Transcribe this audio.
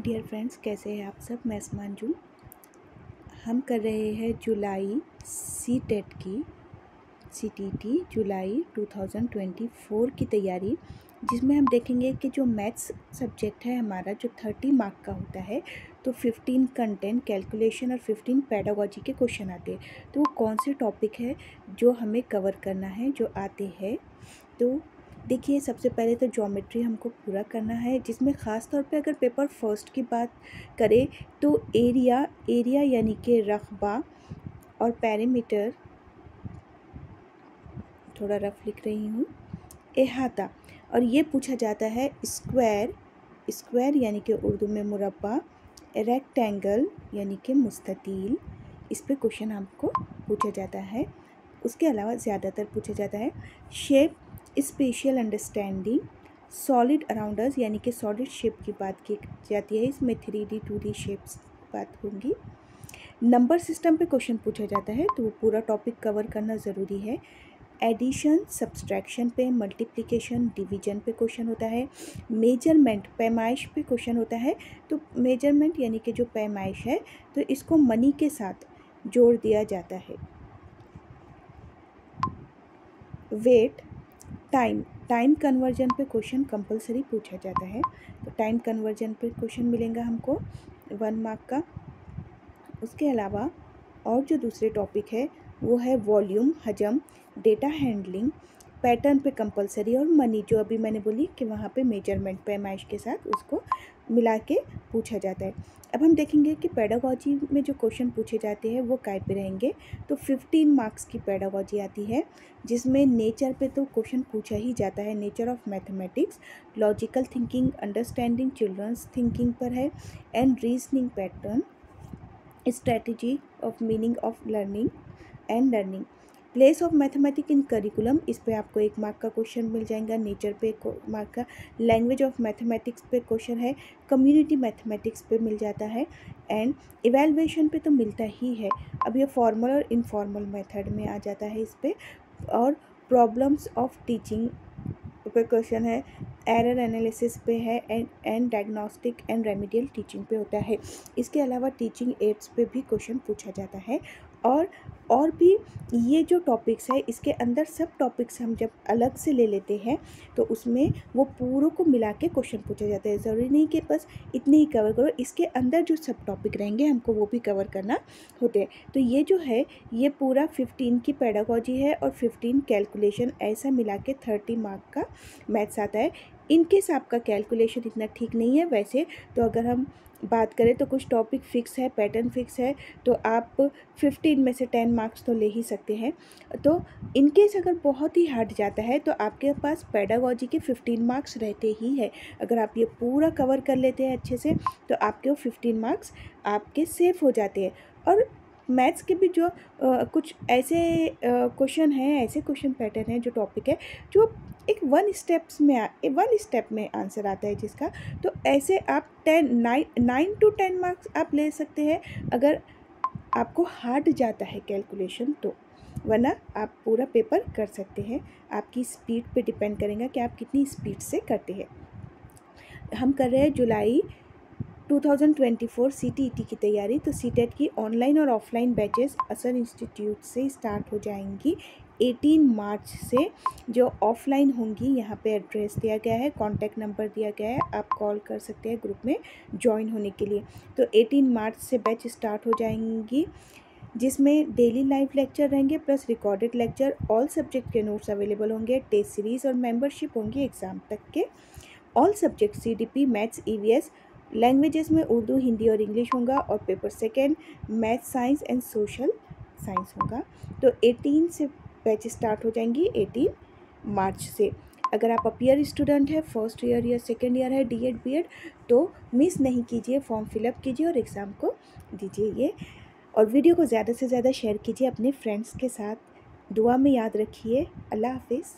Dear friends, कैसे हैं आप सब। मैं स्मांजू। हम कर रहे हैं जुलाई सीटेट की सीटीटी जुलाई 2024 की तैयारी, जिसमें हम देखेंगे कि जो मैथ्स सब्जेक्ट है हमारा, जो 30 मार्क का होता है, तो 15 कंटेंट कैलकुलेशन और 15 पेडागोजी के क्वेश्चन आते हैं। तो वो कौन से टॉपिक है जो हमें कवर करना है, जो आते हैं। तो देखिए, सबसे पहले तो ज्योमेट्री हमको पूरा करना है, जिसमें ख़ास तौर पे अगर पेपर फर्स्ट की बात करें तो एरिया यानी कि रकबा और पेरीमीटर, थोड़ा रफ लिख रही हूँ, अहाता, और ये पूछा जाता है स्क्वायर यानी कि उर्दू में मुरब्बा, रेक्टेंगल यानी कि मुस्ततील, इस पे क्वेश्चन हमको पूछा जाता है। उसके अलावा ज़्यादातर पूछा जाता है shape, spatial understanding, solid around us यानी कि सॉलिड शेप की बात की जाती है, इसमें 3D 2D शेप्स बात होंगी। नंबर सिस्टम पे क्वेश्चन पूछा जाता है, तो वो पूरा टॉपिक कवर करना ज़रूरी है। एडिशन, सब्सट्रैक्शन पे, मल्टीप्लिकेशन, डिवीजन पे क्वेश्चन होता है। मेजरमेंट, पैमाइश पे क्वेश्चन होता है। तो मेजरमेंट यानी कि जो पैमाइश है, तो इसको मनी के साथ जोड़ दिया जाता है। वेट, टाइम कन्वर्जन पे क्वेश्चन कंपलसरी पूछा जाता है, तो टाइम कन्वर्जन पे क्वेश्चन मिलेगा हमको 1 मार्क का। उसके अलावा और जो दूसरे टॉपिक है वो है वॉल्यूम, हजम, डेटा हैंडलिंग, पैटर्न पे कंपलसरी, और मनी, जो अभी मैंने बोली कि वहाँ पे मेजरमेंट पैमाइश के साथ उसको मिला के पूछा जाता है। अब हम देखेंगे कि पेडागोजी में जो क्वेश्चन पूछे जाते हैं वो काय पे रहेंगे। तो 15 मार्क्स की पेडागोजी आती है, जिसमें नेचर पे तो क्वेश्चन पूछा ही जाता है, nature of mathematics, logical thinking, understanding children's thinking पर है, and reasoning pattern, strategy of meaning of learning and learning, place of mathematics in curriculum, इस पे आपको 1 मार्क का क्वेश्चन मिल जाएगा। नेचर पे 1 मार्क का, लैंग्वेज ऑफ मैथमेटिक्स पे क्वेश्चन है, कम्युनिटी मैथमेटिक्स पे मिल जाता है, एंड इवैल्यूएशन पे तो मिलता ही है। अब ये फॉर्मल और इनफॉर्मल मेथड में आ जाता है इस पे, और प्रॉब्लम्स ऑफ टीचिंग पे क्वेश्चन है, एरर एनालिसिस पे है, and diagnostic and remedial teaching पे होता है। इसके अलावा टीचिंग एड्स पे भी क्वेश्चन पूछा जाता है। और भी ये जो टॉपिक्स है, इसके अंदर सब टॉपिक्स हम जब अलग से ले लेते हैं तो उसमें वो पूरों को मिला के क्वेश्चन पूछे जाते हैं। ज़रूरी नहीं कि बस इतने ही कवर करो, इसके अंदर जो सब टॉपिक रहेंगे हमको वो भी कवर करना होते हैं। तो ये जो है ये पूरा 15 की पेडागोजी है और 15 कैलकुलेशन, ऐसा मिला के 30 मार्क का मैथ्स आता है। इनकेस आपका कैलकुलेशन इतना ठीक नहीं है, वैसे तो अगर हम बात करें तो कुछ टॉपिक फिक्स है, पैटर्न फिक्स है, तो आप 15 में से 10 मार्क्स तो ले ही सकते हैं। तो इनकेस अगर बहुत ही हार्ड जाता है तो आपके पास पेडागोजी के 15 मार्क्स रहते ही है। अगर आप ये पूरा कवर कर लेते हैं अच्छे से तो आपके वो 15 मार्क्स आपके सेफ हो जाते हैं। और मैथ्स के भी जो कुछ ऐसे क्वेश्चन हैं, ऐसे क्वेश्चन पैटर्न है, जो टॉपिक है, जो एक 1 स्टेप में आंसर आता है जिसका, तो ऐसे आप 9 to 10 मार्क्स आप ले सकते हैं अगर आपको हार्ड जाता है कैलकुलेशन तो, वरना आप पूरा पेपर कर सकते हैं। आपकी स्पीड पे डिपेंड करेगा कि आप कितनी स्पीड से करते हैं। हम कर रहे हैं जुलाई 2024 सीटीईटी की तैयारी। तो सीटेट की ऑनलाइन और ऑफलाइन बैचेस असर इंस्टीट्यूट से स्टार्ट हो जाएंगी 18 मार्च से। जो ऑफलाइन होंगी, यहाँ पे एड्रेस दिया गया है, कॉन्टैक्ट नंबर दिया गया है, आप कॉल कर सकते हैं ग्रुप में ज्वाइन होने के लिए। तो 18 मार्च से बैच स्टार्ट हो जाएंगी, जिसमें डेली लाइव लेक्चर रहेंगे plus recorded lecture, all subject के नोट्स अवेलेबल होंगे, टेस्ट सीरीज़ और मेंबरशिप होंगी एग्ज़ाम तक के। All subject CDP, maths, EVS, languages में उर्दू, हिंदी और इंग्लिश होगा, और paper second maths, science and social science होगा। तो 18 से बैच स्टार्ट हो जाएंगी, 18 मार्च से। अगर आप अपीयर स्टूडेंट है, फर्स्ट ईयर या सेकेंड ईयर है, डीएड बीएड, तो मिस नहीं कीजिए, फॉर्म फिलअप कीजिए और एग्ज़ाम को दीजिए ये। और वीडियो को ज़्यादा से ज़्यादा शेयर कीजिए अपने फ्रेंड्स के साथ। दुआ में याद रखिए। अल्लाह हाफिज़।